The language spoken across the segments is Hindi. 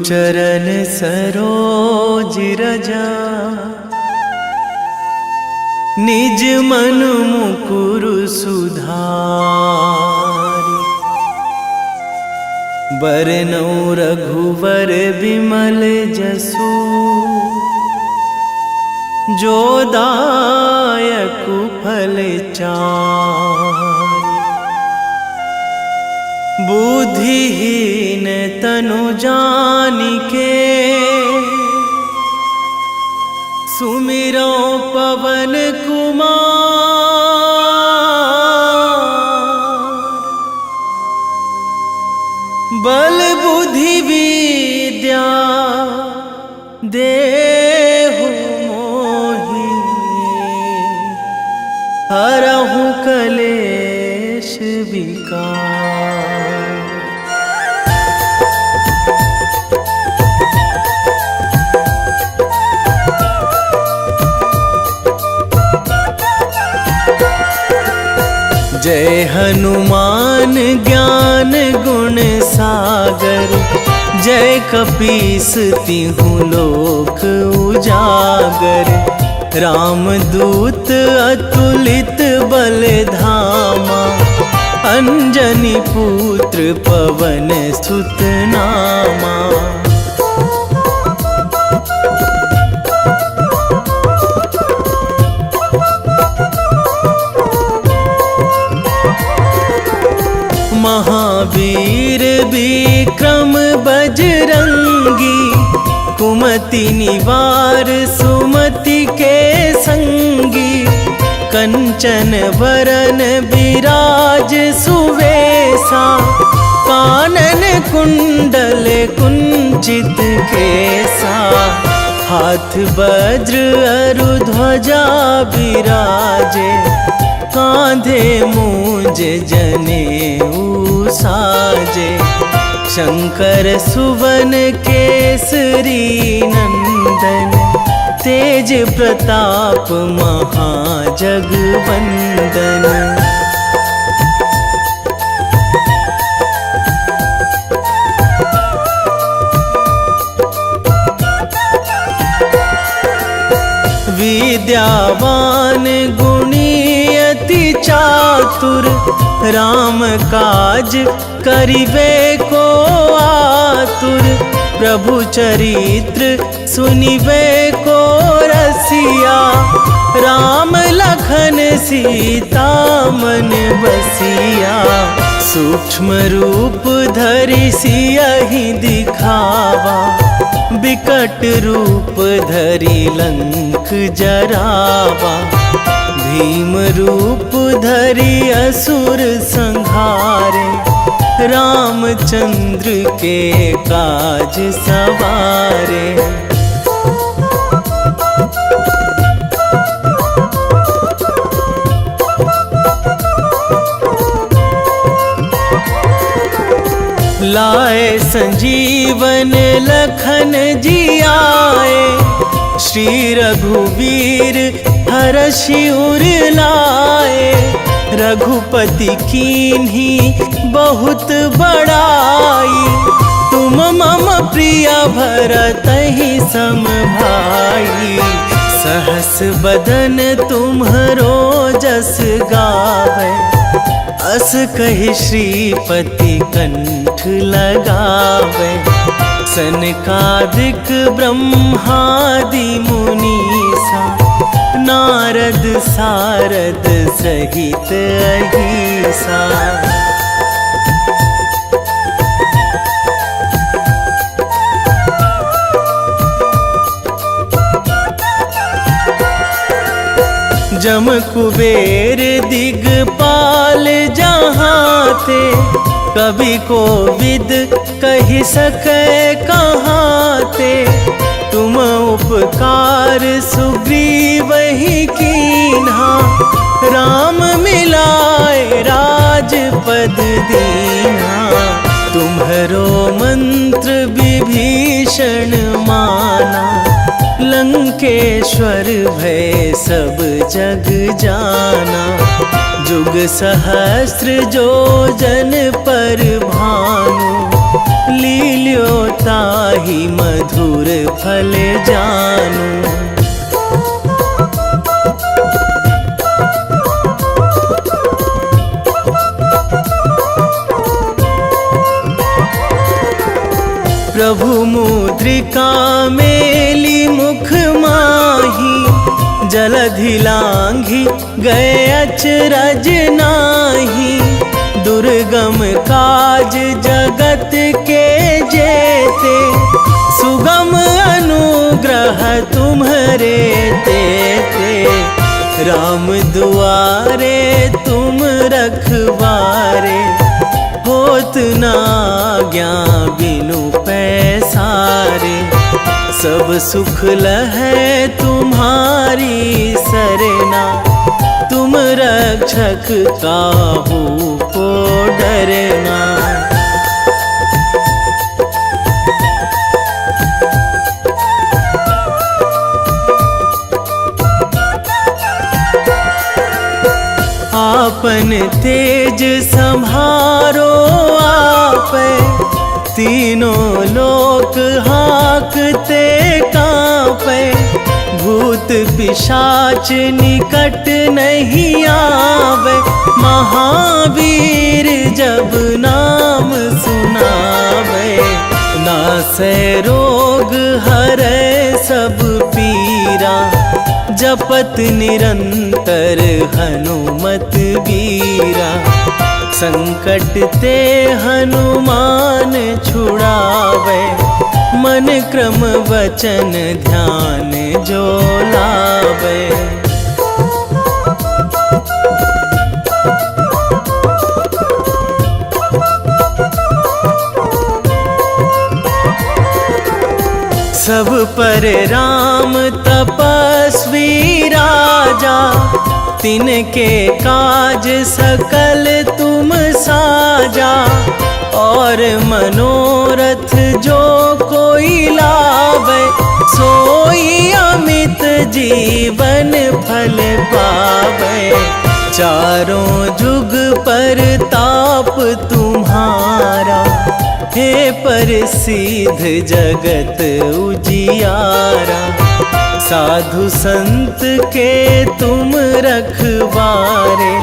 चरण सरोज रजा, निज मन मुकुर सुधारि। बरनौ रघुवर विमल जसु, जो दायक फल चारि। बुद्धिहीन तनु जानिके, सुमिरो पवन कुमार। बल बुद्धि विद्या देहु मोहि, हरहु कलेश विकार। जय हनुमान ज्ञान गुण सागर, जय कपीस तिहु लोक उजागर। रामदूत अतुलित बल धामा, अंजनी पुत्र पवन सुत नामा। महावीर विक्रम बजरंगी, कुमति निवार सुमति के संगी। कंचन वरन विराज सुवेशा, कानन कुंडल कुंचित केसा। हाथ वज्र अरु ध्वजा विराजे, कांधे मूंज जनेऊ साजे। शंकर सुवन केसरी नंदन, तेज प्रताप महाजगवंदन। विद्यावान गुणी अति चातुर, राम काज करिबे को आतुर। प्रभु चरित्र सुनिबे को रसिया, राम लखन सीता मन बसिया। सूक्ष्म रूप धरि सियहि दिखावा, बिकट रूप धरि लंक जरावा। भीम रूप धरि असुर संहारे, रामचंद्र के काज सवारे। लाए संजीवन लखन जियाए, श्री रघुवीर हरषि उर लाए। रघुपति कीन्ही बहुत बड़ाई, तुम मम प्रिय भरतहि सम भाई। सहस बदन तुम्हरो जस गावै, अस कहि श्रीपति कंठ लगावै। सनकादिक ब्रह्मादि मुनीसा, नारद सारद सहित अहिसा। जम कुबेर दिगपाल जहाँ थे, कवि कोविद कहि सकै कहाँ ते। तुम उपकार सुग्रीवहि कीन्हा, राम मिलाए राजपद दीन्हा। तुम्हरो मंत्र विभीषण माना, लंकेश्वर भय सब जग जाना। जुग सहस्र जो जन पर भानु, लील्यो ताहि मधुर फल जानू। प्रभु मुद्रिका मेली मुख माही, जलधि लांघी गए अचरज नाही। दुर्गम काज जगत के जेते, सुगम अनुग्रह तुम्हरे तेते। राम दुआरे तुम रखवारे, होत ना आज्ञा बिनु पैसारे। सब सुख लहै तुम्हारी सरना, तुम रक्षक काहू को डरना। आपन तेज संभारो आपै, तीनों लोक हाकते कांपै। भूत पिशाच निकट नहीं आवे, महावीर जब नाम सुनावे। नासै रोग हरै सब पीरा, जपत निरंतर हनुमत वीरा। संकट ते हनुमान छुड़ावे, मन क्रम वचन ध्यान जो लावे। सब पर राम तपस्वी राजा, तिनके काज सकल तुम साजा। और मनोरथ जो कोई लावे, सोई अमित जीवन फल पावे। चारों जुग पर ताप तुम्हारा, हे प्रसिद्ध जगत उजियारा। साधु संत के तुम रखवारे,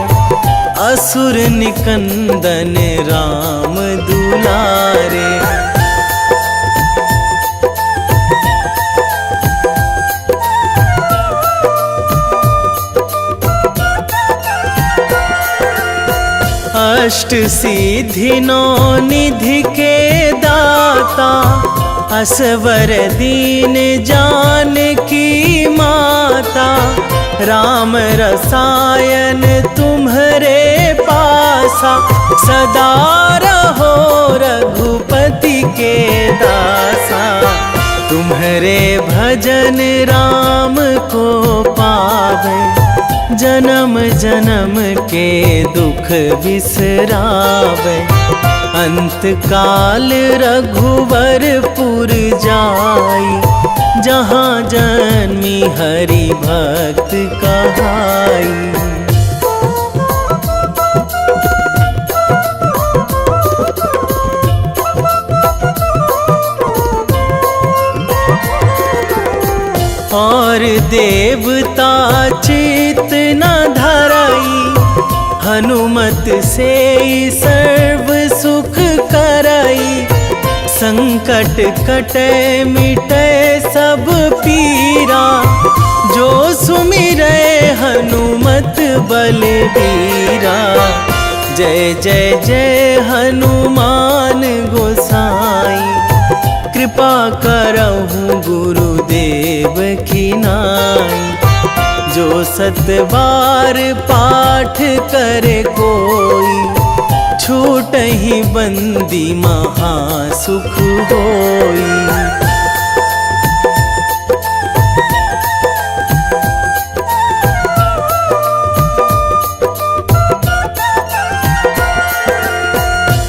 असुर निकंदन राम दुलारे। अष्ट सिद्धि नौ निधि के दाता, असवर दीन जानकी माता। राम रसायन तुम्हरे पासा, सदा रहो रघुपति के दासा। तुम्हरे भजन राम को पावे, जन्म जन्म के दुख बिसरावे। अंत काल रघुवरपुर जाई, जहाँ जन्मी हरि भक्त कहाई। और देवता चित न धरई, हनुमत से सर्व सुख करई। संकट कटे मिटे सब पीरा, जो सुमिरै हनुमत बलबीरा। जय जय जय हनुमान गोसाई, कृपा करहु गुरुदेव की नाई। जो सतबार पाठ करे कोई, छूटहि बंदी महासुख होई।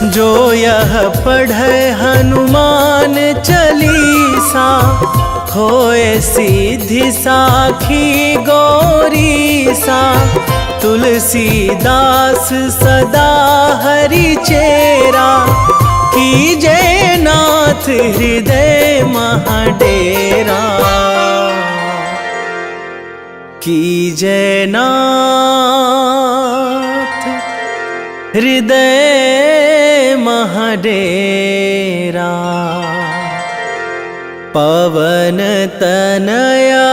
जो यह पढ़े हनुमान चालीसा, होए सीधी साखी गौरीसा। तुलसीदास सदा हरि चेरा, कीजे नाथ हृदय महाडेरा, कीजे नाथ हृदय महाडेरा। पवन तनया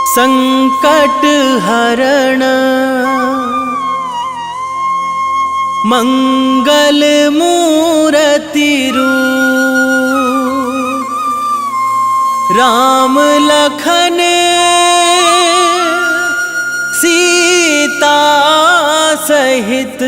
संकट हरण, मंगल मूर्ति रूप, राम लखन सीता सहित।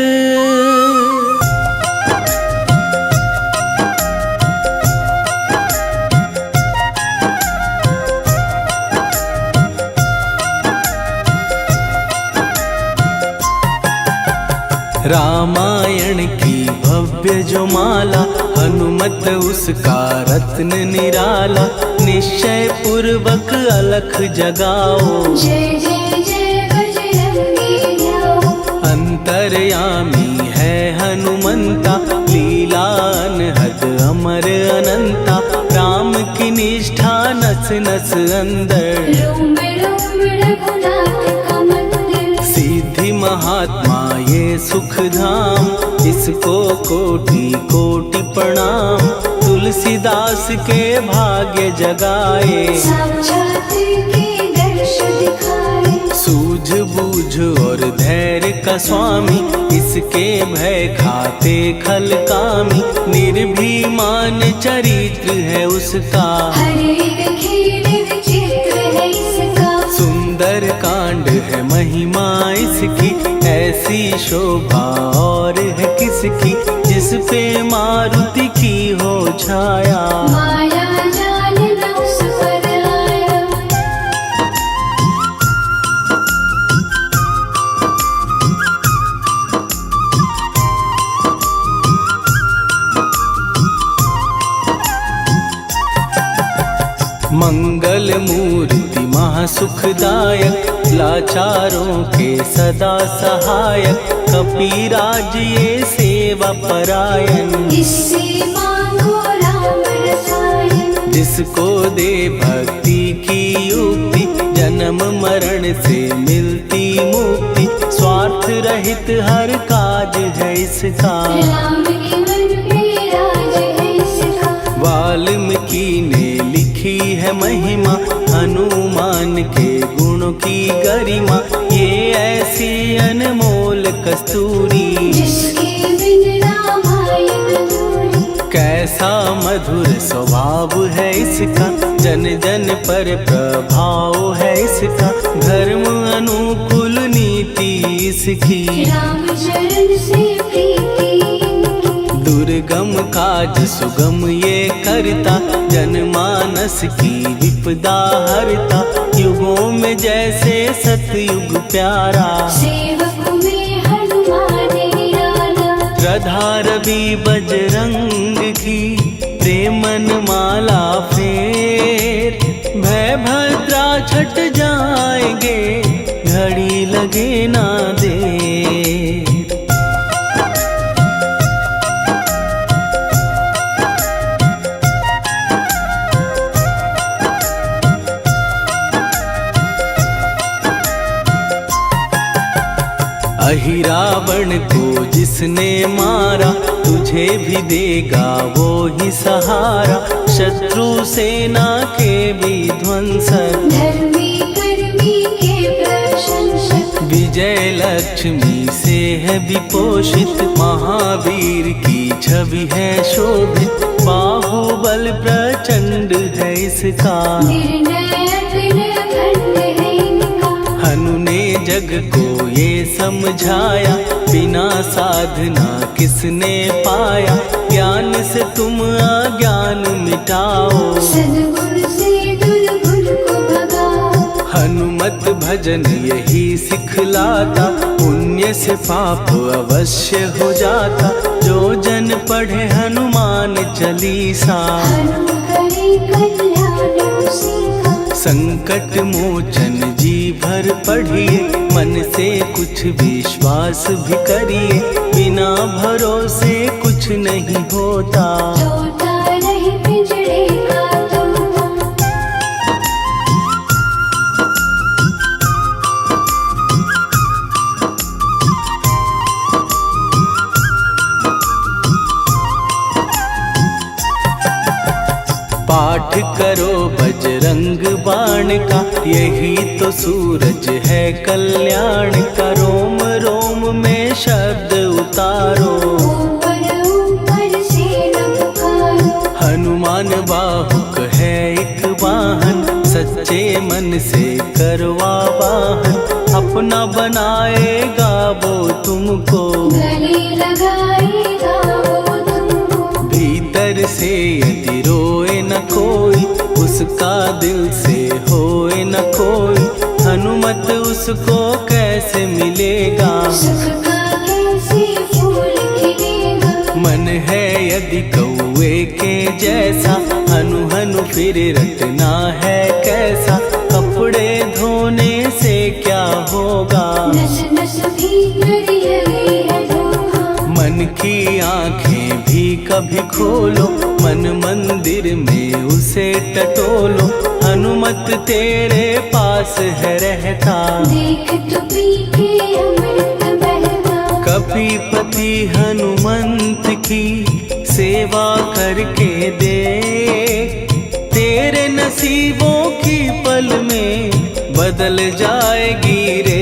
रामायण की भव्य जो माला, हनुमत उसका रत्न निराला। निश्चय पूर्वक अलख जगाओ, जय जय जय बजरंगी जाओ। अंतर्यामी है हनुमंता, लीला अनहद अमर अनंता। राम की निष्ठा नस नस अंदर, रोम रोम रघुनाथ का मंदिर। सिद्धि महात्मा ये सुख धाम, इसको कोटि कोटि प्रणाम। तुलसीदास के भाग्य जगाए, साक्षात के दर्श दिखाए। सूझ बूझ और धैर्य का स्वामी, इसके भय खाते खल कामी। निर्भीमान चरित्र है उसका, हर एक खेल विचित्र है इसका। सुंदर कांड है महिमा इसकी, ऐसी शोभा और है किसकी। जिस पे मारुति की हो छाया, माया जाल न उस पर आया। मंगल मूर्ति महासुखदायक, लाचारों के सदा सहायक। कपीराज ये सेवा परायण, इससे मांगो राम रसायन। जिसको दे भक्ति की युक्ति, जन्म मरण से मिलती मुक्ति। स्वार्थ रहित हर काज है इसका, राम के मन पे राज है इसका। वाल्मीकि ने लिखी है महिमा, हनुमान के गुणों की गरिमा। ये ऐसी अनमोल कस्तूरी, जिसके बिन रामायण अधूरी। कैसा मधुर स्वभाव है इसका, जन जन पर प्रभाव है इसका। धर्म अनुकूल नीति इसकी, राम चरण से प्रीति इनकी। दुर्गम काज सुगम ये करता, जनमानस की विपदा हरता। युगों में जैसे सतयुग प्यारा, सेवक में हनुमान निराला। श्रद्धा रवि बजरंग की, प्रेमन माला फेर। भय भद्रा छट जाएंगे, घड़ी लगे ना देर। अहिरावण को जिसने मारा, तुझे भी देगा वो ही सहारा। शत्रु सेना के विध्वंसक, धर्मी कर्मी के प्रशंसक। विजय लक्ष्मी से है विपोषित, महावीर की छवि है शोभित। बाहुबल प्रचंड है इसका, निर्णय अखंड है इनका। हनु ने जग को ये समझाया, बिना साधना किसने पाया। ज्ञान से तुम अज्ञान मिटाओ, सद्गुण से दुर्गुण को भगाओ। हनुमत भजन यही सिखलाता, पुण्य से पाप अवश्य हो जाता। जो जन पढ़े हनुमान चालीसा, हनुम करे कल्याण उसी का। संकट मोचन जी भर पढ़िए, मन से कुछ विश्वास भी करिए, बिना भरोसे कुछ नहीं होता। तोता रहे पिंजड़े का तोता। पाठ करो बजरंग बाण का, यही तो सूरज है कल्याण का। रोम रोम में शब्द उतारो, ऊपर ऊपर से न पुकारो। हनुमान बाहुक है एक वाहन, सच्चे मन से करवा वाहन। अपना बनाएगा वो तुमको, गले लगाएगा वो तुमको। भीतर से यदि रोए न कोई, उसका दिल से होए न कोई। हनुमत उसको कैसे मिलेगा, सुख का कैसे फूल खिलेगा। मन है यदि कौवे के जैसा, हनु हनु फिर रटना है कैसा। कपड़े धोने से क्या होगा, नस नस भीतर यही है धोखा। मन की आंखें भी कभी खोलो, मन मंदिर में उसे टटोलो। हनुमत तेरे पास है रहता, देख तो पी के अमृत बहता। कपीपति हनुमंत की सेवा करके दे, तेरे नसीबों की पल में बदल जाएगी रे।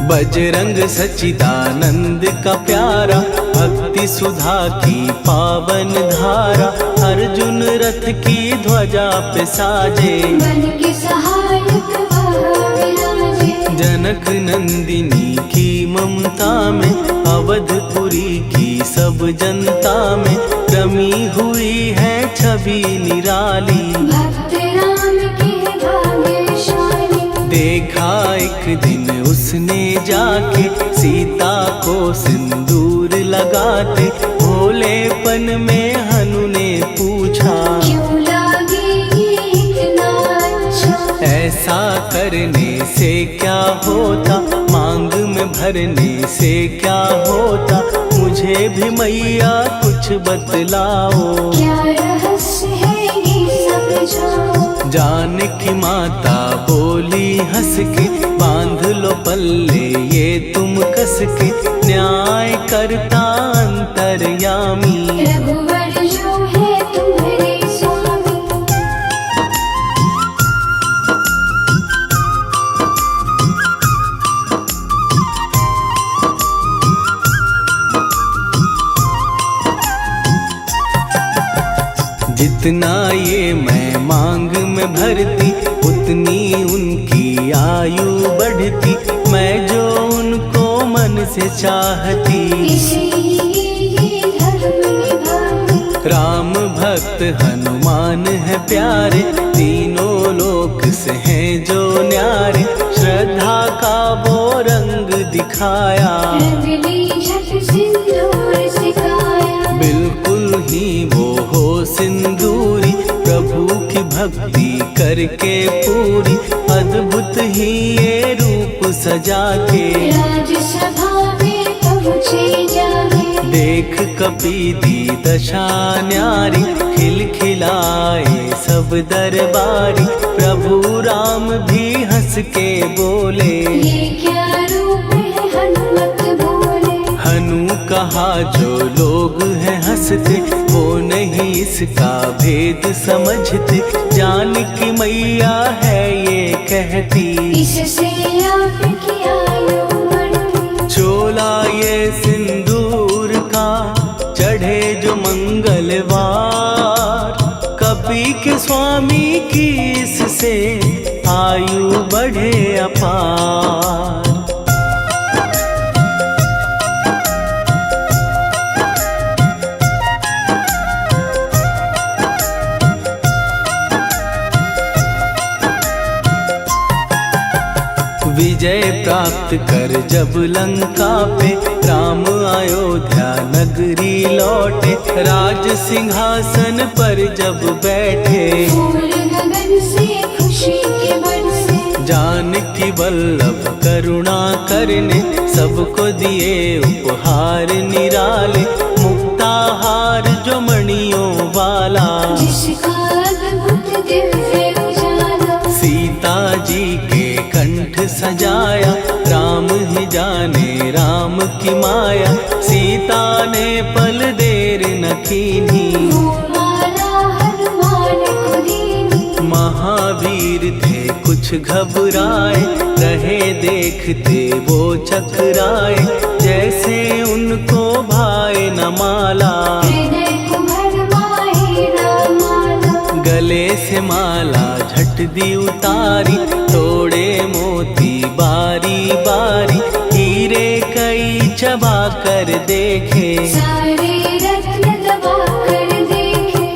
बजरंग सच्चिदानंद का प्यारा, भक्ति सुधा की पावन धारा। अर्जुन रथ की ध्वजा पे साजे, बन के सहायक वहाँ विराजे। जनक नंदिनी की ममता में, अवधपुरी की सब जनता में रमी हुई है छवि निराली। भक्त राम के भाग्यशाली। देखा एक दिन उसने जाके, सीता को सिंदूर लगाते। भोलेपन में हनु ने पूछा, क्यों लागे ये इतना अच्छा। ऐसा करने से क्या होता, मांग में भरने से क्या होता। मुझे भी मैया कुछ बतलाओ, क्या रहस्य है ये समझाओ। जानकी माता बोली हंस के, बांध लो पल्ले ये तुम कस के। न्याय करता अंतर्यामी, रघुवर जो है तुम्हारे स्वामी। जितना ये मैं मांग में भरती, उतनी उनकी आयु बढ़ती। मैं जो उनको मन से चाहती, इसीलिए धर्म निभाती। राम भक्त हनुमान है प्यारे, तीनों लोक से हैं जो न्यारे। श्रद्धा का वो रंग दिखाया, रंग ली झट सिंदूर सिखाया। बिल्कुल ही वो हो सिंदूरी, प्रभु की भक्ति करके पूरी। अद्भुत ही ये रूप सजा के, राजसभा में पहुँचे जाके। देख कपी दी दशा न्यारी, खिलखिलाए सब दरबारी। प्रभु राम भी हंस के बोले, ये क्या रूप है हनुमत बोले। हनु कहा जो लोग हैं हंसते, वो नहीं इसका भेद समझते। जानकी मैया है ये कहती, इससे आपकी आयु बढ़ती। चोला ये सिंदूर का चढ़े जो मंगलवार। कपी के स्वामी की इससे आयु बढ़े अपार। विजय प्राप्त कर जब लंका पे राम अयोध्या नगरी लौटे, राज सिंहासन पर जब बैठे, फूल गगन से खुशी के बरसे, जानकी वल्लभ करुणा करने, सबको दिए उपहार निराले, मुक्ताहार जो मणियों वाला, जिसका अद्भुत दिव्य उजाला, सीता जी के कंठ सजाया, राम ही जाने राम की माया, सीता ने पल देर न कीन्ही, वो माला हनुमान को दीनी, महावीर थे कुछ घबराए, रहे देखते वो चकराए, जैसे उनको भाए न माला, हृदय को भरमाए न माला, गले से माला झट दी उतारी, तोड़े मोती बारी बारी, हीरे कई चबा कर देखे, सारे रत्न दबा कर देखे,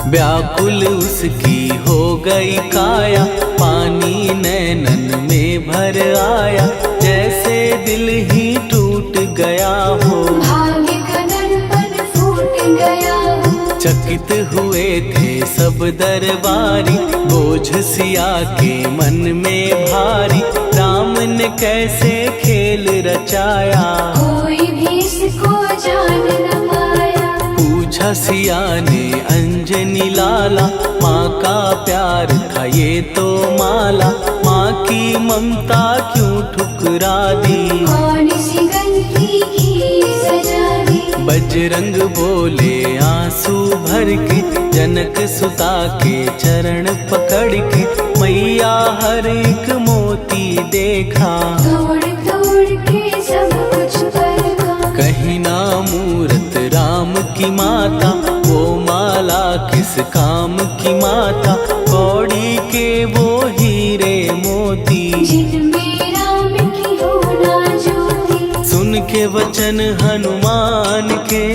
व्याकुल उसकी हो गई काया, पानी नैनन में भर आया, जैसे दिल ही टूट गया हो, भाग्य का दर्पण फूट गया हो, चकित हुए थे सब दरबारी, बोझ सिया के मन में भारी, राम ने कैसे खेल रचाया, कोई भी इसको जान न पाया, पूछा सिया ने अंजनी लाला, माँ का प्यार था ये तो माला, माँ की ममता क्यों ठुकरा दी, कौन सी गलती की सजा दी, बजरंग बोले आंसू भर के, जनक सुता के चरण पकड़ के, मैया हर एक मोती देखा, तोड़ तोड़ के सब कुछ परखा, कहीं ना मूरत राम की माता, वो माला किस काम की माता, कौड़ी के वो हीरे मोती, जिनमें राम की होना ज्योति, सुन के वचन हनुमान के,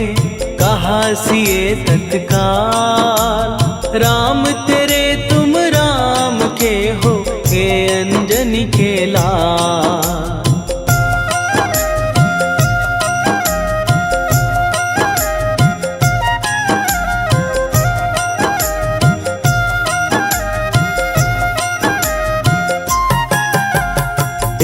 कहा सिए तत्काल, राम तेरे तुम राम के हो, हे अंजनी के लाल।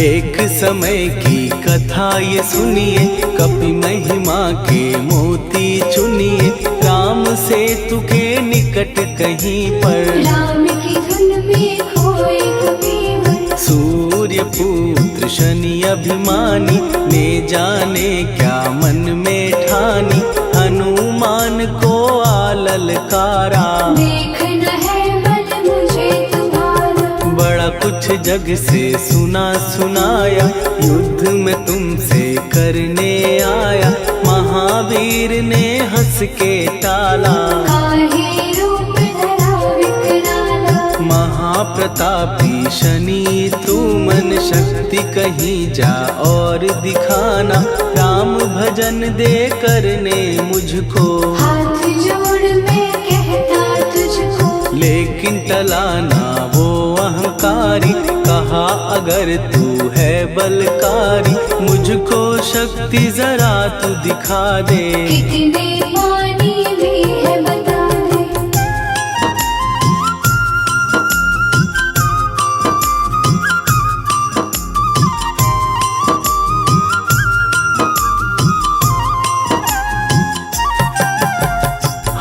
एक समय की कथा ये सुनिए, कपि महिमा के मोती चुनिए, राम सेतु के निकट कहीं पर, राम की धुन में खोए कबीर, सूर्य पुत्र शनि अभिमानी, ने जाने क्या मन में ठानी, हनुमान को आललकारा, देखना है बल मुझे तुम्हारा, बड़ा कुछ जग से सुना सुनाया, युद्ध में तुमसे करने आया, महावीर ने हंस के टाला, काहे रूप धरा विकराला, महाप्रतापी शनि तू मन शक्ति कहीं जा और दिखाना, राम भजन दे करने मुझको, हाथ जोड़ मैं कहता तुझको, लेकिन टलाना वो अहंकारी, कहा अगर तू है बलकारी, मुझको शक्ति जरा तू दिखा दे, कितने पानी भी है बता दे,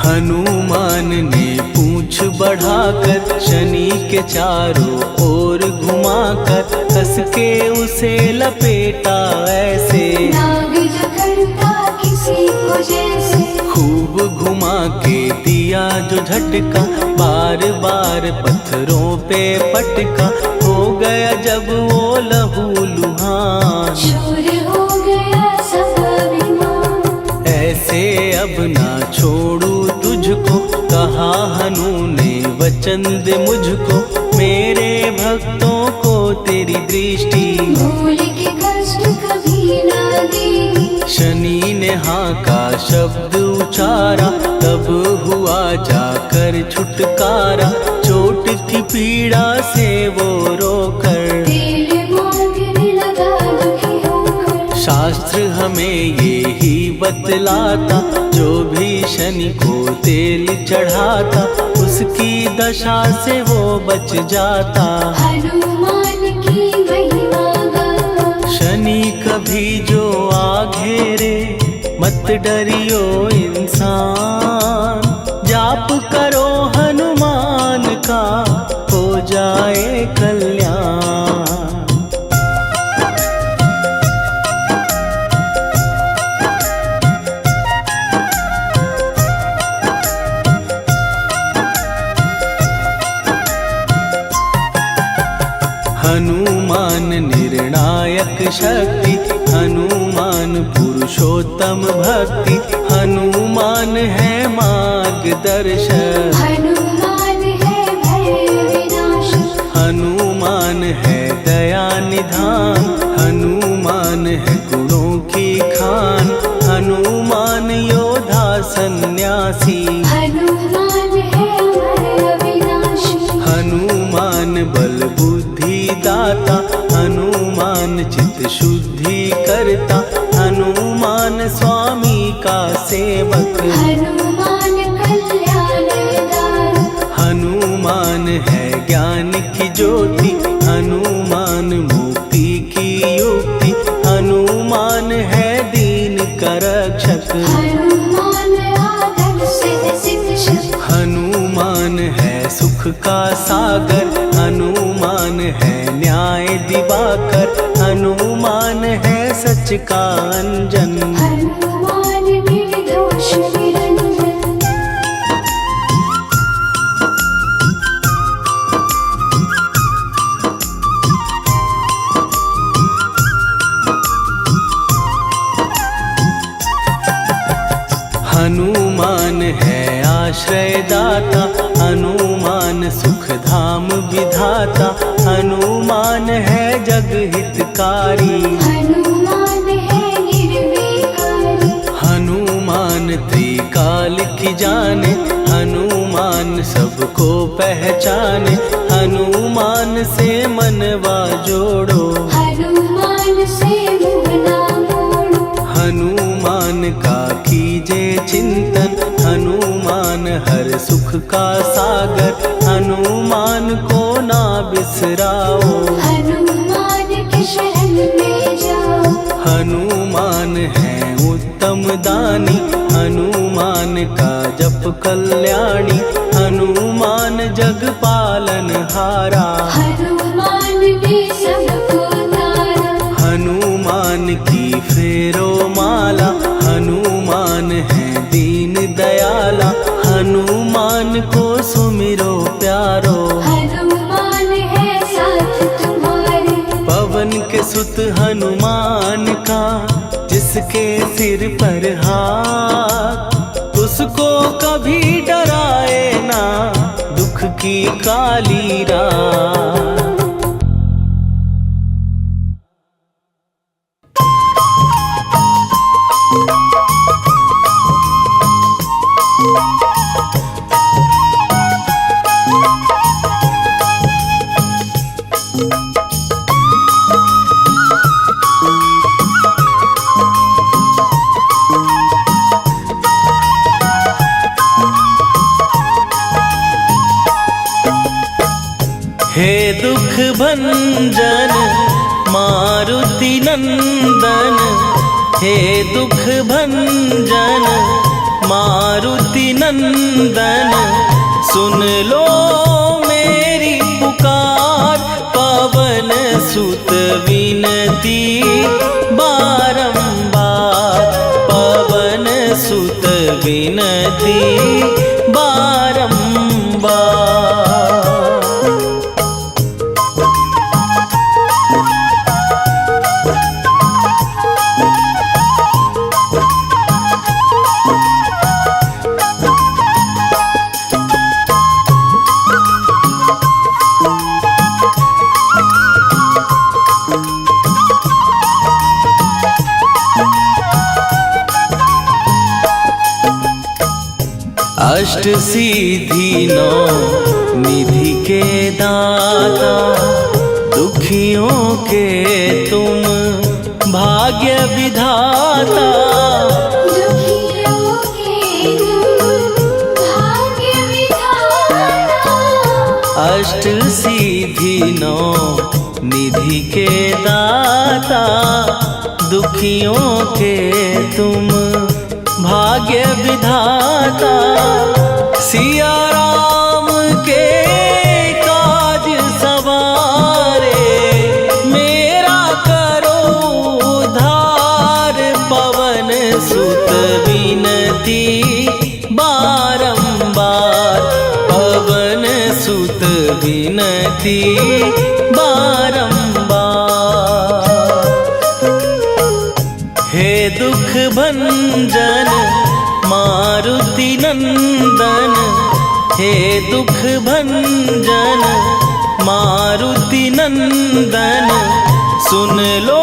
हनुमान ने पूंछ बढ़ाकर, शनि के चारों ओर घुमाकर, कस के उसे लपेटा ऐसे, नाग जो करता किसी को जैसे, खूब घुमा के दिया जो झटका, बार बार पत्थरों पे पटका, हो गया जब वो लहू लुहान, शूर हो गया सब अभिमान, ऐसे अब ना छोड़ू तुझको, कहा हनु ने वचन दे मुझको, मेरे भक्तों को तेरी दृष्टि, भूल के कष्ट शनि ने हाँ का शब्द उचारा, तब हुआ जाकर छुटकारा। चोट की पीड़ा से वो रोकर तेल मांगने लगा दुखी होकर। शास्त्र हमें ये ही बतलाता, जो भी शनि को तेल चढ़ाता, उसकी दशा से वो बच जाता। हनुमान की महिमा गाता। शनि कभी जो आ घेरे, मत डरियो इंसान। जाप करो हनुमान का, हो जाए कल्याण। हनुमान निर्णायक शक्ति, हनुमान पुरुषोत्तम भक्ति। हनुमान है मार्गदर्शक, हनुमान है भय विनाशक। हनुमान है दया निधान। हनुमान है गुणों की खान। हनुमान योद्धा सन्यासी। हनुमान है भय विनाशी। हनुमान बल बुद्धि दाता। हनुमान चित्त शुद्धि करता। हनुमान स्वामी का सेवक। हनुमान कल्याणदाता। हनुमान है ज्ञान की ज्योति। हनुमान मुक्ति की युक्ति। हनुमान है दीन का रक्षक। हनुमान आदर सिद्ध सिद्ध शक्ति। हनुमान है सुख का सागर। हनुमान है न्याय दिवाकर। हनुमान है सच का अंजन। हनुमान निर्दोष निरंजन। हनुमान है आश्रयदाता। हनुमान सुख धाम विधाता। हनुमान है जग हितकारी। हनुमान है निर्विकारी। हनुमान त्रिकाल की जाने। हनुमान सबको पहचाने। हनुमान से मनवा जोड़ो। हनुमान से मुँह ना मोड़ो। हनुमान का कीजे चिंतन। हनुमान हर सुख का सागर। हनुमान को ना बिसराओ। हनुमान के शरण में जाओ। हनुमान है उत्तम दानी। हनुमान का जप कल्याणी। हनुमान जग पालन हारा। हनुमान ने सबको तारा। हनुमान की फेरो माला। हनुमान है दीन दयाला। हनुमान को सुमिरो प्यारो। हनुमान है साथ तुम्हारे। पवन के सुत हनुमान का, जिसके सिर पर हाथ, उसको कभी डराए ना दुख की काली रात। हे दुख भंजन मारुति नंदन। हे दुख भंजन मारुति नंदन। सुन लो मेरी पुकार। पवन सुत विनती बारंबार। पवन सुत विनती बारंबार। अष्ट सिद्धि नौ निधि के दाता, दुखियों के तुम भाग्य विधाता। दुखियों के तुम भाग्य विधाता। अष्ट सिद्धि नौ निधि के दाता, दुखियों के तुम भाग्य विधाता। सिया राम के काज सवारे, मेरा करो उद्धार। पवन सुत विनती बारंबार, पवन सुत विनती बारंबार। हे दुख भंजन मारुति नंदन, हे दुख भंजन मारुति नंदन। सुन लो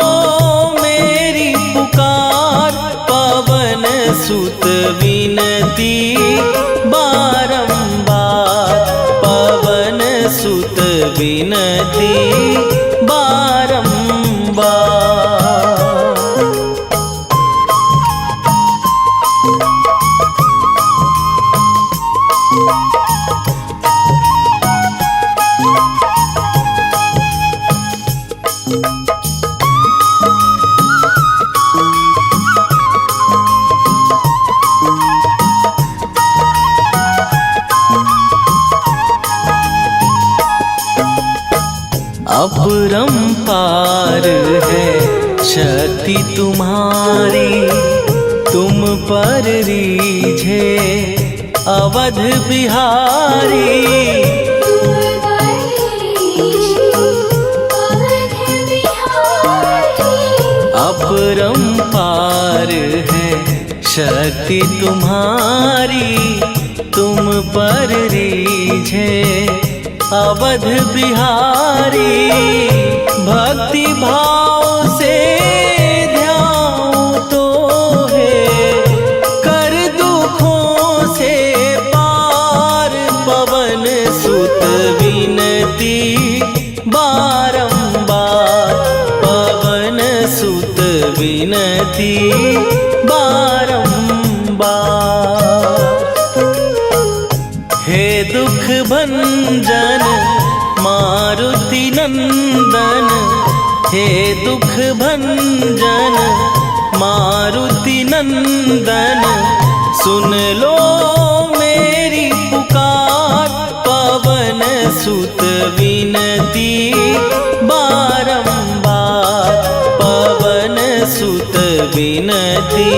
मेरी पुकार, पवन सुत विनती बारंबार, पवन सुत विनती बारंबार। अपरंपार है शक्ति तुम्हारी, तुम पर रीझे अवध बिहारी। तुम बरीझे अवध बिहारी। अपरंपार है शक्ति तुम्हारी, तुम पर रीझे अवध बिहारी। भक्ति भाव से ध्यान तो है, कर दुखों से पार। पवन सुत विनती बारंबार, पवन सुत विनती बारंबार। हे दुख भंजन मारुति नंदन, हे दुख भंजन मारुति नंदन। सुन लो मेरी पुकार, पवन सुत विनती बारंबार, पवन सुत विनती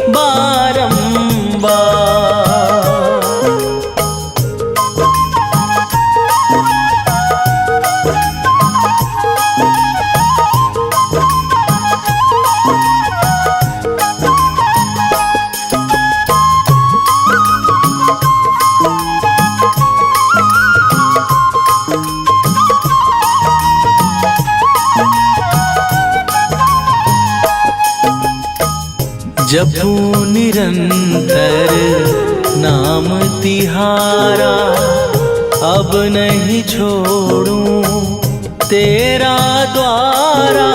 बारंबार। जपू निरंतर नाम तिहारा, अब नहीं छोड़ूं तेरा द्वारा।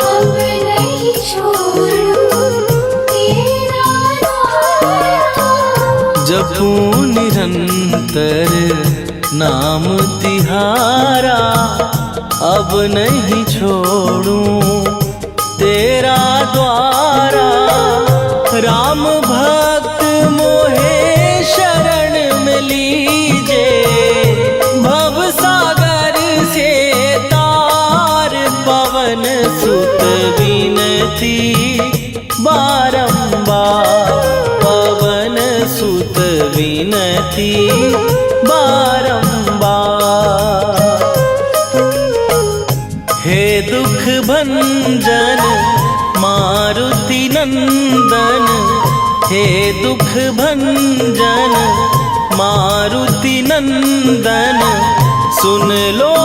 अब नहीं छोड़ूं तेरा द्वारा। जपू निरंतर नाम तिहारा, अब नहीं छोड़ूं तेरा द्वारा। राम भक्त मोहे शरण में लीजे, भव सागर से तार। पवन सुत विनती बारंबार, पवन सुत विनती बारंबार। हे दुख भंजन मारुति नंदन, हे दुख भंजन मारुति नंदन। सुन लो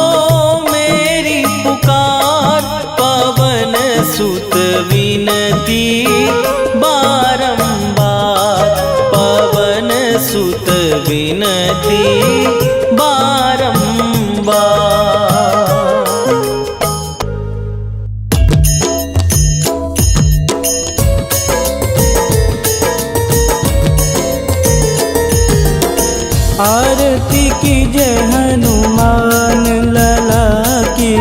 मेरी पुकार, पवन सुत विनती बारंबार, पवन सुत बिनती बारंबार। आरती कीजय हनुमान लला की,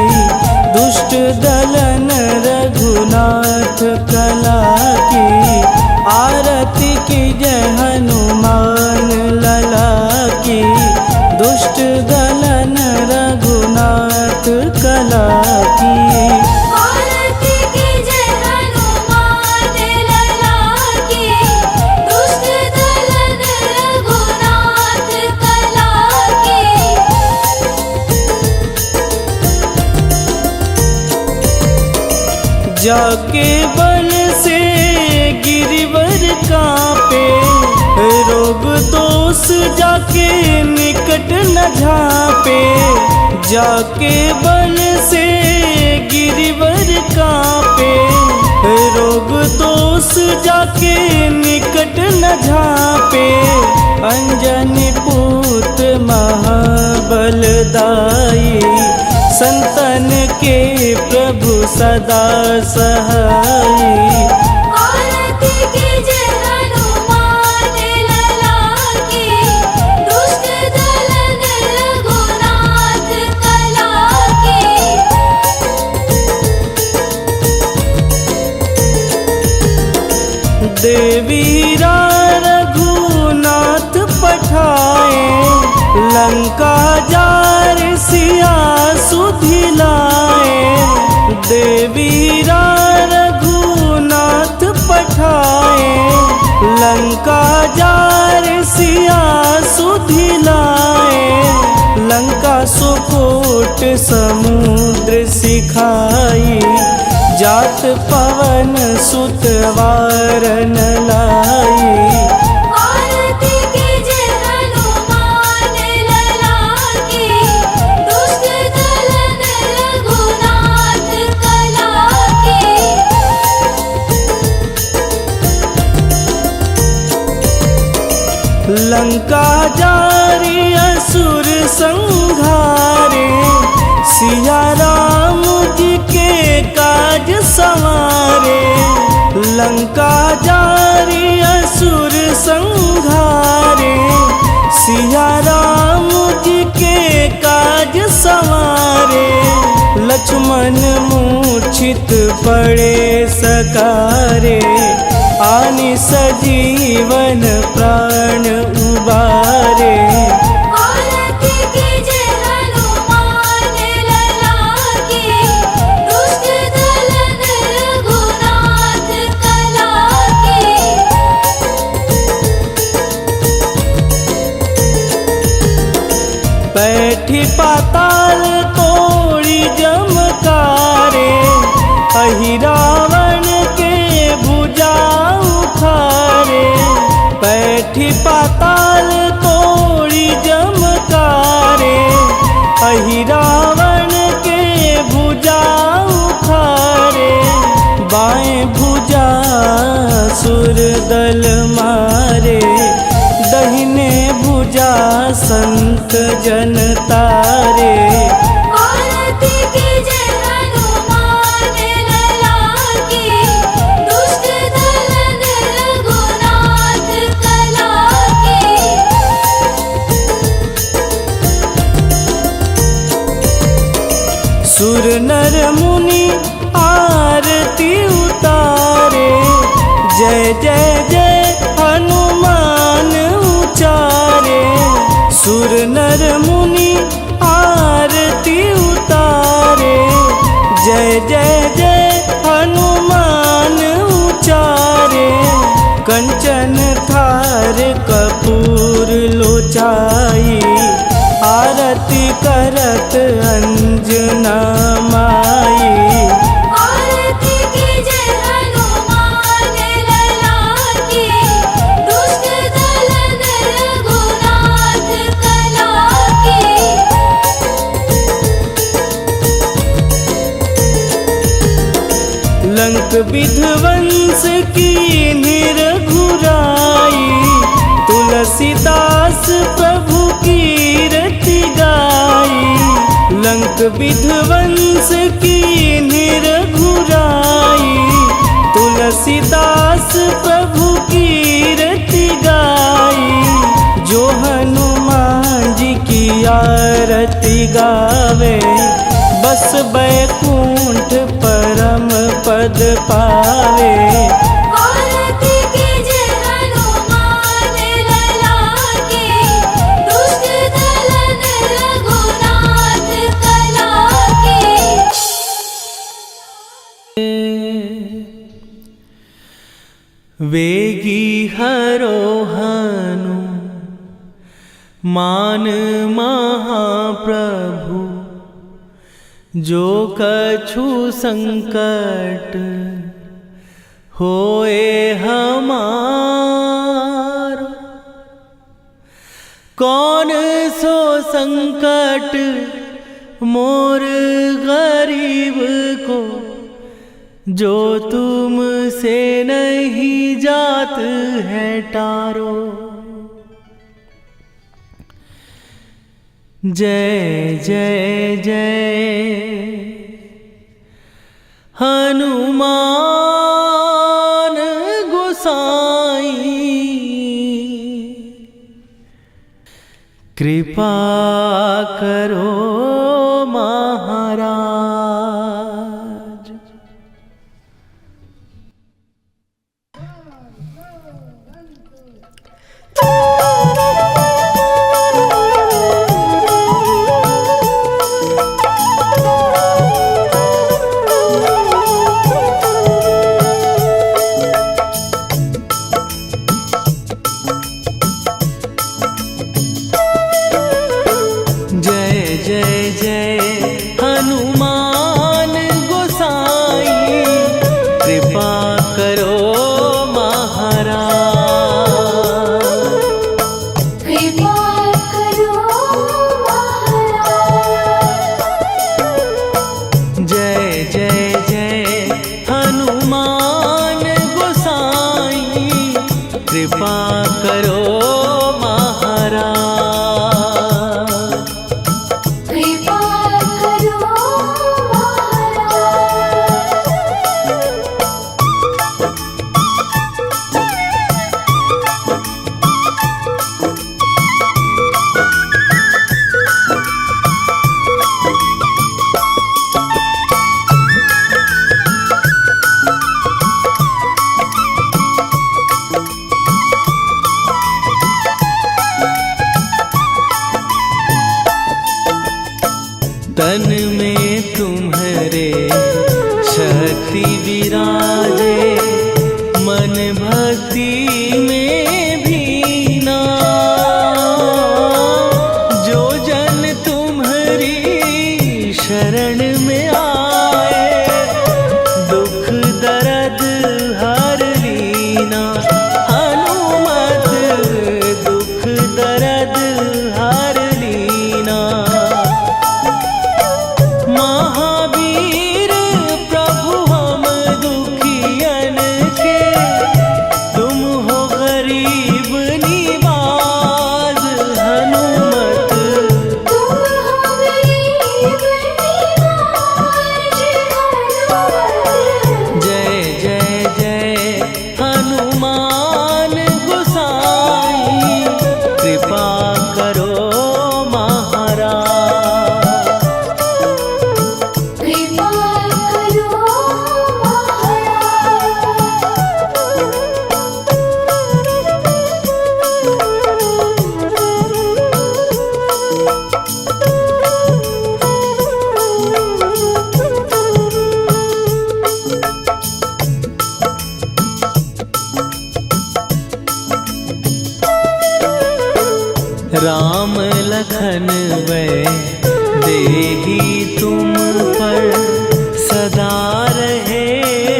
दुष्ट दलन रघुनाथ कला की। आरती कीजय हनुमान लला की, दुष्ट दलन रघुनाथ कला की। आरती कीजय हनुमान लला की, दुष्ट दलन रघुनाथ कला की। जाके बल से गिरिवर कांपे, रोग दोष जाके निकट न झांपे। जाके बल से गिरिवर कांपे, रोग दोष जाके निकट न झांपे। अंजनी पूत महाबलदाई, संतन के प्रभु सदा सहाई। आरती कीजय हनुमान लला की, दुष्ट दलन रघुनाथ कला की। देवीरा रघुनाथ पठाए, लंका जार सिया सुधिलाए। देवीरा रघुनाथ पठाए, लंका जार सिया सुधिलाए। लंका सुकोट समुद्र सिखाई, जात पवन सुत वारन लाई। आरती कीजय हनुमान लला की, दुष्ट दलन रघुनाथ कला की। लंका जारी असुर संहारे, सिया राम जी के काज संवारे। लंका जारी असुर संहारे, सिया राम जी के काज संवारे। लक्ष्मण मूर्छित पड़े सकारे, आनि सजीवन प्राण उबारे। आरती कीजय हनुमान लला की, दुष्ट दलन रघुनाथ कला की। बैठी पाताल तोड़ी जमकारे, अहि रावण के भुजा उखारे। बैठी पाताल तोड़ी जमकारे, अहि रावण के भुजा उखारे। बाएं भुजा सुर दल मारे, दहिने भुजा संत जन तारे। आरती कीजय हनुमान लला की, दुष्ट दलन रघुनाथ कला की। सुर नर मुनि आरती उतारे, जय जय जय हनुमान उचारे। सुर नर मुनि आरती उतारे, जय जय जय हनुमान उचारे। कंचन थार कपूर लोचाई, आरती करत अंजना माई। आरती कीजय हनुमान लला की, दुष्ट दलन रघुनाथ कला की। लंक विध्वंस की निरघुराई, तुल तुलसीदास प्रभु कीरति गाई, लंक विध्वंस की निरघुराई। तुलसीदास प्रभु कीरति गाई, जो हनुमान जी की आरती गावे, बस बैकुंठ परम पद पावे। आरती कीजे हनुमान लला की, दुष्ट दलन रघुनाथ कला की। वेगी हरोहनु मान महाप्रभु, जो कछु संकट होए हमार। कौन सो संकट मोर गरीब को, जो तुमसे नहीं जात है टारो। जय जय जय हनुमान गोसाई, कृपा करो महाराज। हनुमान गोसाई, कृपा करो महाराज। कृपा करो महाराज। जय जय जय हनुमान गोसाई, कृपा करो तन में तुम्हारे शक्ति विराजे, मन भक्ति में भीना। जो जन तुम्हारी शरण में आए, दुख दर्द हर लीना। हनुमत दुख दर्द हर लीना। महावीर प्रभु हम दुखियन के, तुम हो गरीब निवाज। हनुमत तुम हो गरीब निवाज। जय जय जय हनुमान गोसाई, कृपा करो महाराज। कृपा करो राम लखन वै देही तुम पर, सदा रहे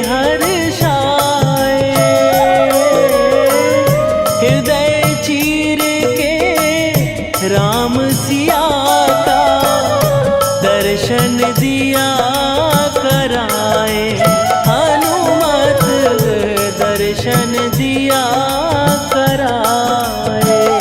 हर्षाए। हृदय चीर के राम सिया का, दर्शन दिया कराए। हनुमत दर्शन दिया कराए।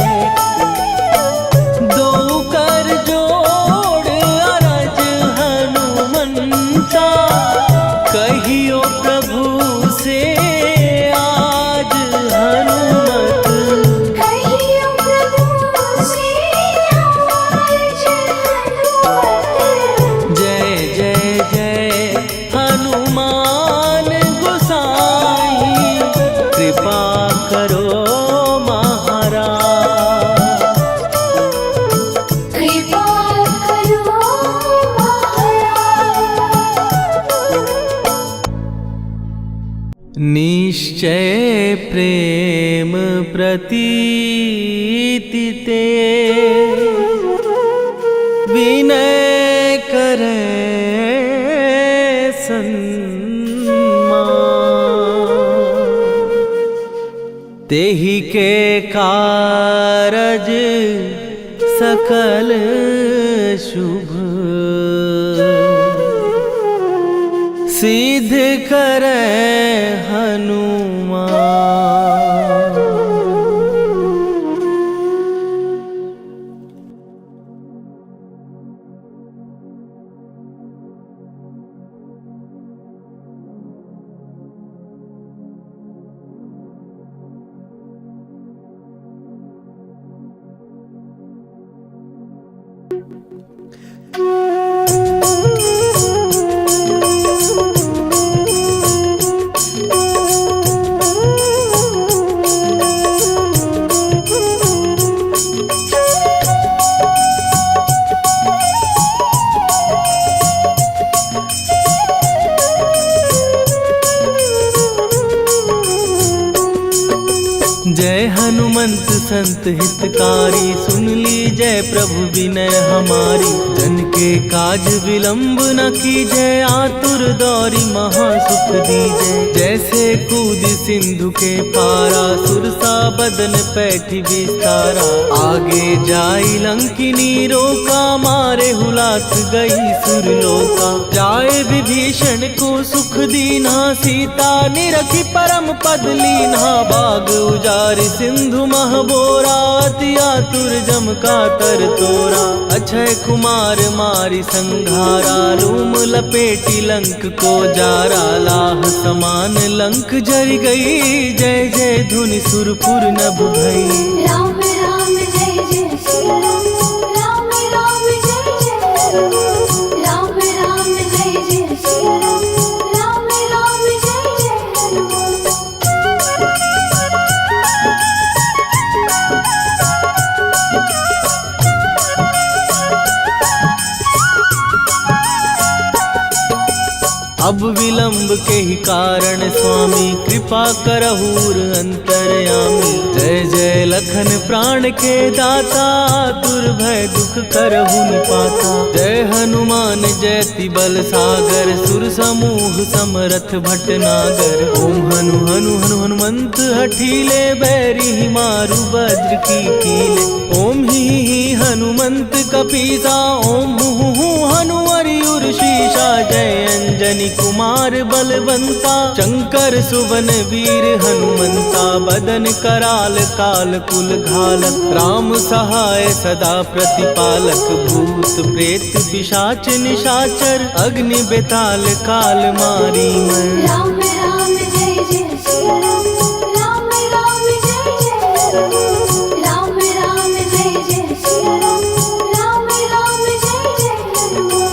निश्चय प्रेम प्रतीति ते विनय करे सन्मान। तेहि के कारज सकल शुभ सिद्ध करे हनुमान। जय हनुमंत संत हितकारी, सुन लीजय प्रभु विनय हमारी। जन के काज विलंब न कीजय, आतुर दौरी महासुख दीजय। जैसे कूद सिंधु के पारा, सुरसा बदन पैठी विस्तारा। आगे जाई लंकिनी रोका, मारे हुलाक गई सुरलोका। जाए विभीषण को सुख दीना, सीता निरखी परम पद लीना। बाग उजारि सिंधु महबोरा, अति आतुर जम का तर तोरा। अक्षय कुमार मारी संघारा, रूम लपेटी लंक को जारा। लाह समान लंक जरि गई, जय जय धुनि सुरपुर नभ भई। राम राम जय जय सिया राम, राम राम जय जय हनुमान। राम राम जय जय सिया राम, राम राम जय जय हनुमान। अब विलंब के ही कारण स्वामी, कृपा करहूर अंतरयामी। जय जय लखन प्राण के दाता, दुर्भय दुख करहु निपाता। जय हनुमान जयति बल सागर, सुर समूह समरथ भटनागर। ओम हनु हनु हनु हनुमंत हठीले, बैरी मारु वज्र की कीले। ओम ही हनुमंत कपीसा, ओम हु हनुमरि उर्शीषा। जय अंजनी कुमार बलवंता, शंकर सुवन वीर हनुमंता। बदन कराल काल कुल घालक, राम सहाय सदा प्रतिपालक। भूत प्रेत पिशाच निशाचर, अग्नि बेताल काल मारी मैं। राम राम जय जय सिया राम, राम राम जय जय हनुमान। राम राम जय जय सिया राम, राम राम जय जय हनुमान।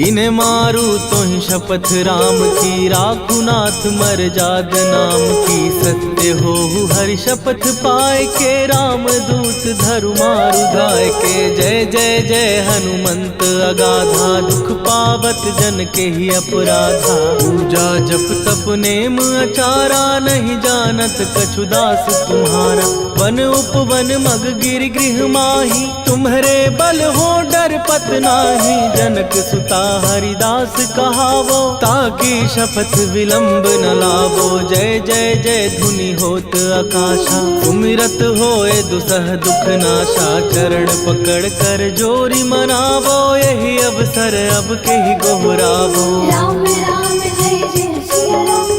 इन्हें मारू तो ही शपथ राम की, राखू नाथ मर जाग नाम की। सत्य हो हरि शपथ पाए के, राम दूत धरु मारु धाय के। जय जय जय हनुमंत अगाधा, दुख पावत जन के ही अपराधा। पूजा जप तप नेम अचारा, नहीं जानत कछु दास तुम्हारा। वन उपवन मग गिर गृह माही, तुम्हारे बल हो डर पत नाही। जनक सुता हरिदास कहावो, ताकि शपथ विलंब न लावो। जय जय जय धुनि होत आकाशा, सुमिरत होए दुसह दुख नाशा। चरण पकड़ कर जोरी मनावो, यही अवसर अब के ही गोहरावो। राम राम जय जय सिया राम,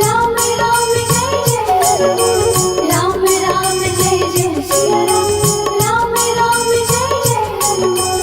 राम राम जय जय हनुमान। राम राम जय जय सिया राम, राम राम जय जय हनुमान।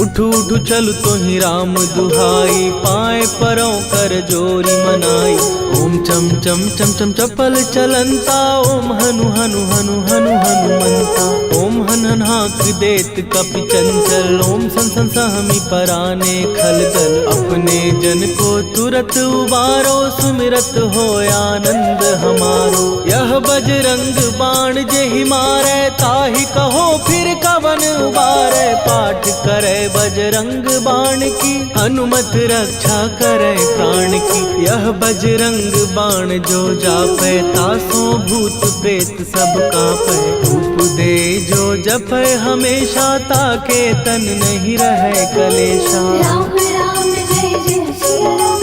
उठ उठ चल तो ही राम दुहाई, पाए परों कर जोरी मनाई। ओम चम चम चम चम चपल चलंता, ओम हनु हनु हनु हनु हनुमंता। ओम हन हन हाक देत कपि चंचल, ओम सन सन सहमी पराने खलदल। अपने जन को तुरत उबारो, सुमिरत हो आनंद हमारो। यह बजरंग बाण जेहि मारे, ताहि कहो फिर कवन उबारे। पाठ करे बजरंग बाण की, हनुमत रक्षा करे प्राण की। यह बजरंग बाण जो जापै, तासो भूत प्रेत सब कापै। धूप दे जो जपै हमेशा, ताके तन नहीं रहे कलेशा। राम राम जय जय सिया राम,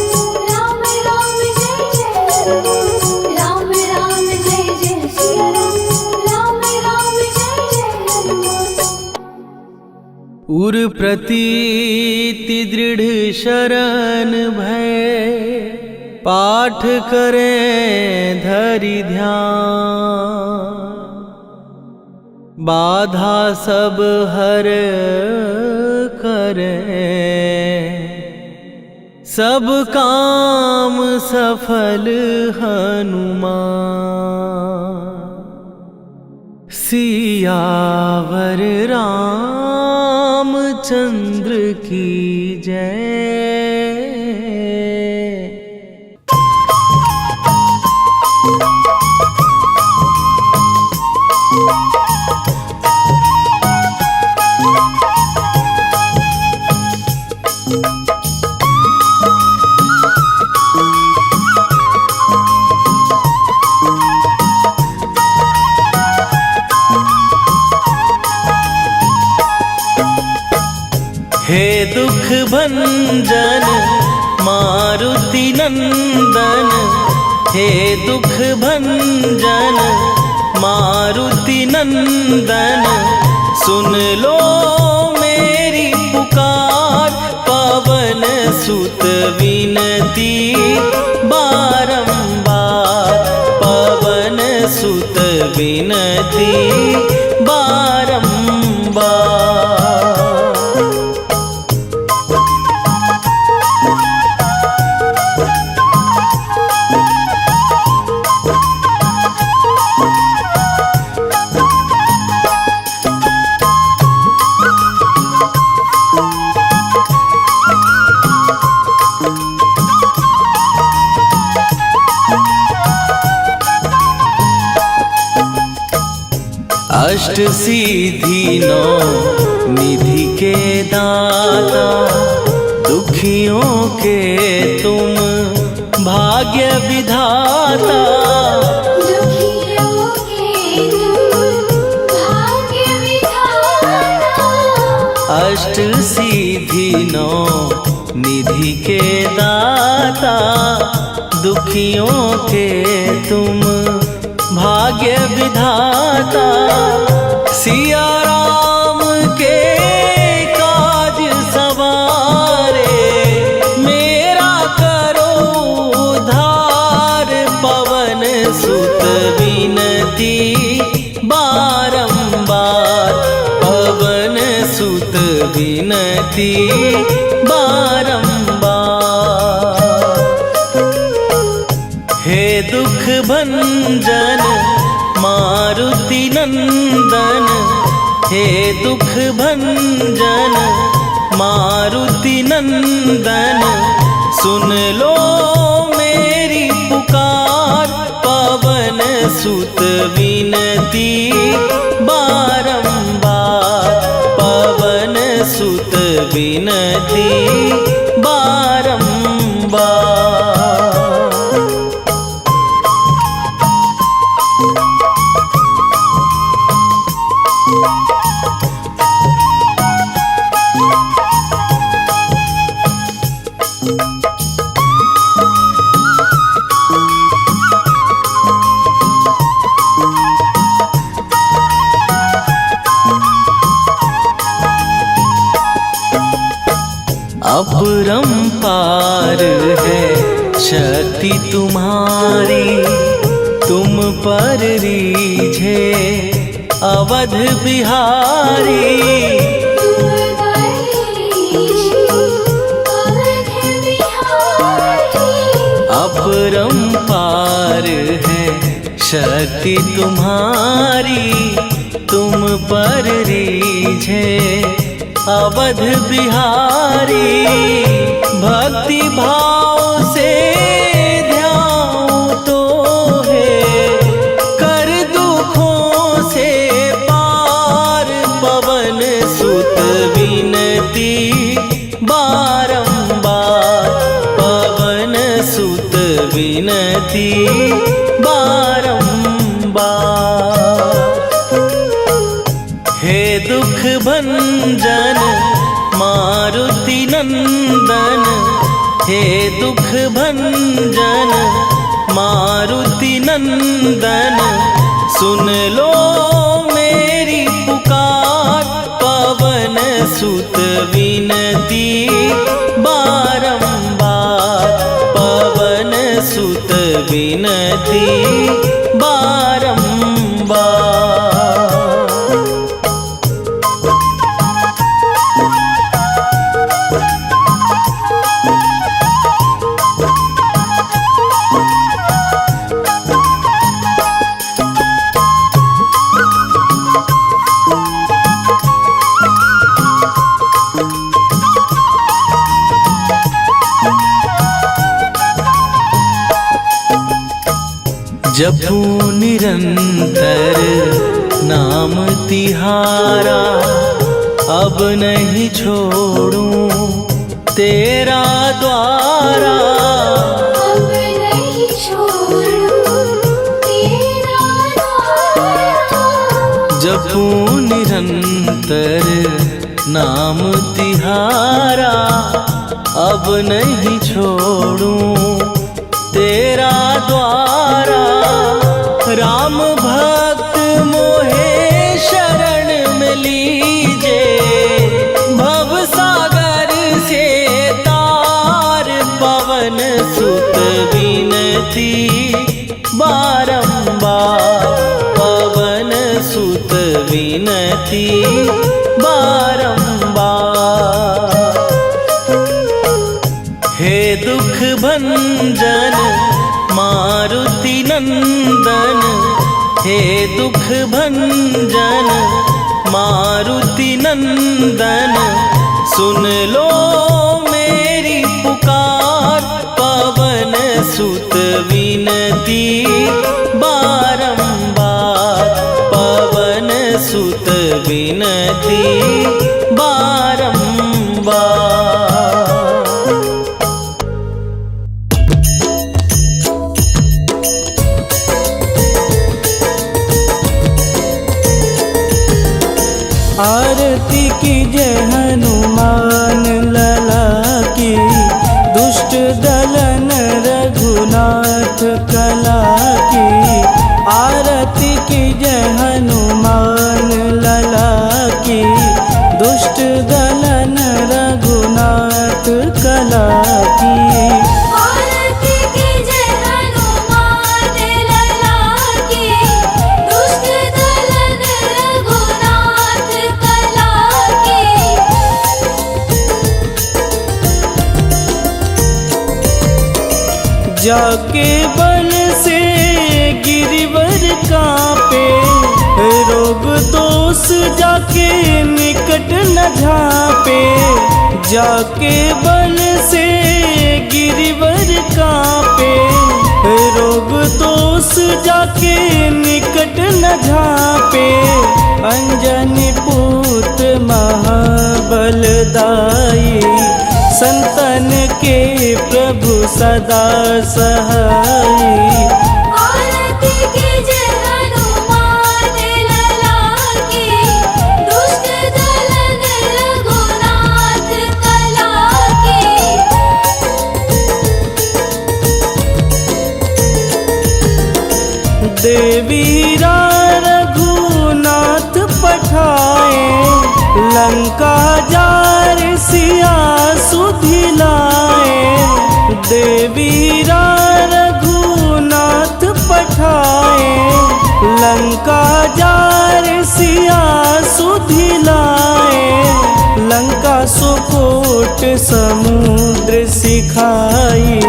राम राम जय जय हनुमान। राम राम जय जय सिया राम, राम राम जय जय हनुमान। उर प्रतीति दृढ़ शरण भय, पाठ करें धरि ध्यान। बाधा सब हर करें, सब काम सफल हनुमान। सियावर रामचंद्र की जय। हे दुख भंजन मारुति नंदन, हे दुख भंजन मारुति नंदन। सुन लो मेरी पुकार, पवन सुत विनती बारंबार। पवन सुत विनती बारंबार। अष्ट सिद्धि नौ निधि के दाता, दुखियों के तुम भाग्य विधाता। दुखियों के तुम भाग्य विधाता। अष्ट सिद्धि नौ निधि के दाता, दुखियों के तुम भाग्य विधाता। सिया राम के काज सवारे, मेरा करो उद्धार। पवन सुत विनती बारंबार, पवन सुत विनती बारंबार। हे दुख भंजन मारुति नंदन, हे दुख भंजन मारुति नंदन। सुन लो मेरी पुकार, पवन सुत विनती बारंबार। पवन सुत विनती बारंबार। अपरंपार है शक्ति तुम्हारी, तुम पर रीझे अवध बिहारी। तुम पर रीझे शक्ति तुम्हारी तुम पर रीझे अवध बिहारी। भक्ति भाव से ध्यान तो है कर दुखों से पार। पवन सुत विनती बारंबार, पवन सुत विनती बारंबार। हे दुख भंजन मारुति नंदन, हे दुख भंजन मारुति नंदन। सुन लो मेरी पुकार, पवन सुत विनती बारंबार, पवन सुत विनती बारंबार। जपू निरंतर नाम तिहारा, अब नहीं छोड़ूं तेरा द्वारा। अब नहीं छोड़ूं तेरा द्वारा। जपू निरंतर नाम तिहारा, अब नहीं छोड़ूं तेरा द्वारा। राम भक्त मोहे शरण में लीजे, भव सागर से तार। पवन सुत विनती बारंबार, पवन सुत विनती बारंबार। हे दुख भंजन मारुति नंदन, हे दुख भंजन मारुति नंदन। सुन लो मेरी पुकार, पवन सुत विनती बारंबार, पवन सुत विनती बारंबार। आरती कीजय हनुमान लला की, दुष्ट दलन रघुनाथ कला की। आरती कीजय हनुमान लला की, दुष्ट दलन रघुनाथ कला की। आरती कीजय हनुमान लला की, दुष्ट दलन रघुनाथ कला की। जाके बल से गिरिवर कांपे, रोग दोष जाके निकट न झांपे। जाके बल से गिरिवर कांपे, रोग दोष जाके निकट न झांपे। अंजनी पूत महाबलदाई, संतन के प्रभु सदा सहाई। आरती कीजय हनुमान लला की, दुष्ट दलन रघुनाथ कला की। देवीरा रघुनाथ पठाए, लंका जार सिया सुधिलाए। देवीरा रघुनाथ पठाए, लंका जार सिया सुधिलाए। लंका सुकोट समुद्र सिखाई,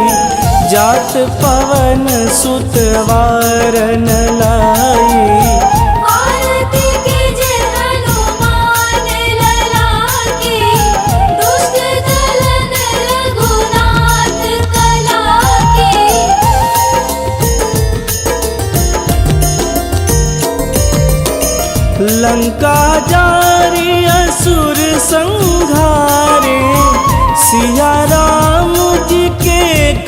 जात पवन सुत वारन लाई। आरती कीजे हनुमान लला की, दुष्ट दलन रघुनाथ कला की। लंका जारी असुर संहारे, सिया राम जी के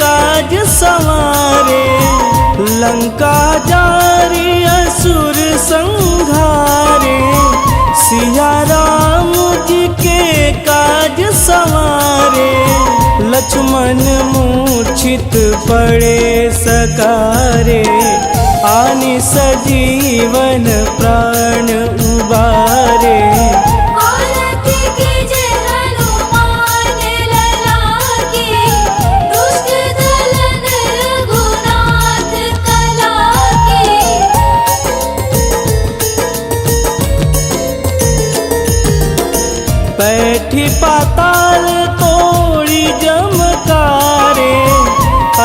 काज संवारे। लंका जारी असुर संहारे, सिया राम जी के काज संवारे। लक्ष्मण मूर्छित पड़े सकारे, आनि सजीवन प्राण उबारे। आरती कीजे हनुमान लला की, दुष्ट दलन रघुनाथ कला की। बैठी पाताल तोड़ी जमकारे,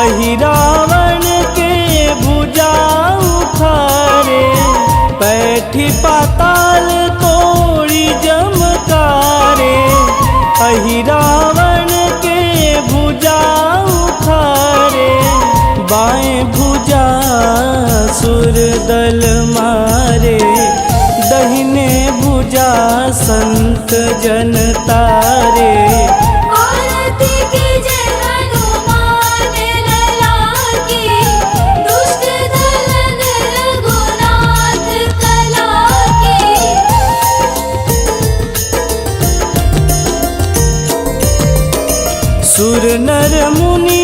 अहि रावण के भुजा उखारे। बैठी पाताल तोड़ी जमकारे, अहि रावण के भुजा उखारे। बाएं भुजा सुर दल मारे, दहिने भुजा संत जन तारे। आरती कीजे हनुमान लला की, दुष्ट दलन रघुनाथ कला की। सुर नर मुनि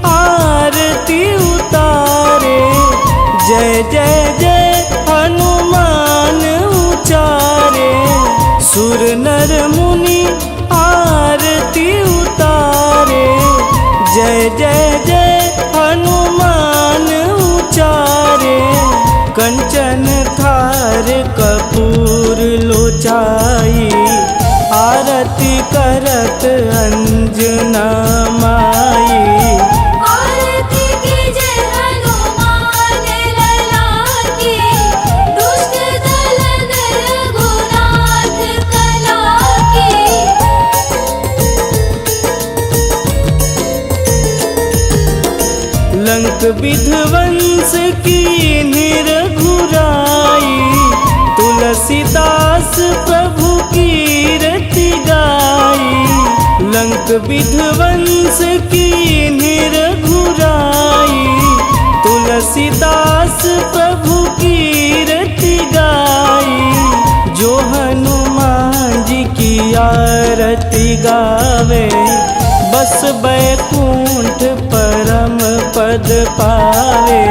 आरती उतारे, जय जय जय हनुमान उचारे। सुर नर मुनि आरती उतारे, जय जय जय हनुमान उचारे। कंचन थार कपूर लोचाई, आरती करत अंजना माई। आरती कीजे हनुमान लला की, दुष्ट दलन रघुनाथ कला की। लंक विध्वंस की निरघुराई, तुलसीदास प्रभु कीरति गाई। लंक विध्वंस की निरघुराई, तुलसीदास प्रभु कीरति गाई। जो हनुमान जी की आरती गावे, बस बैकुंठ परम पद पावे।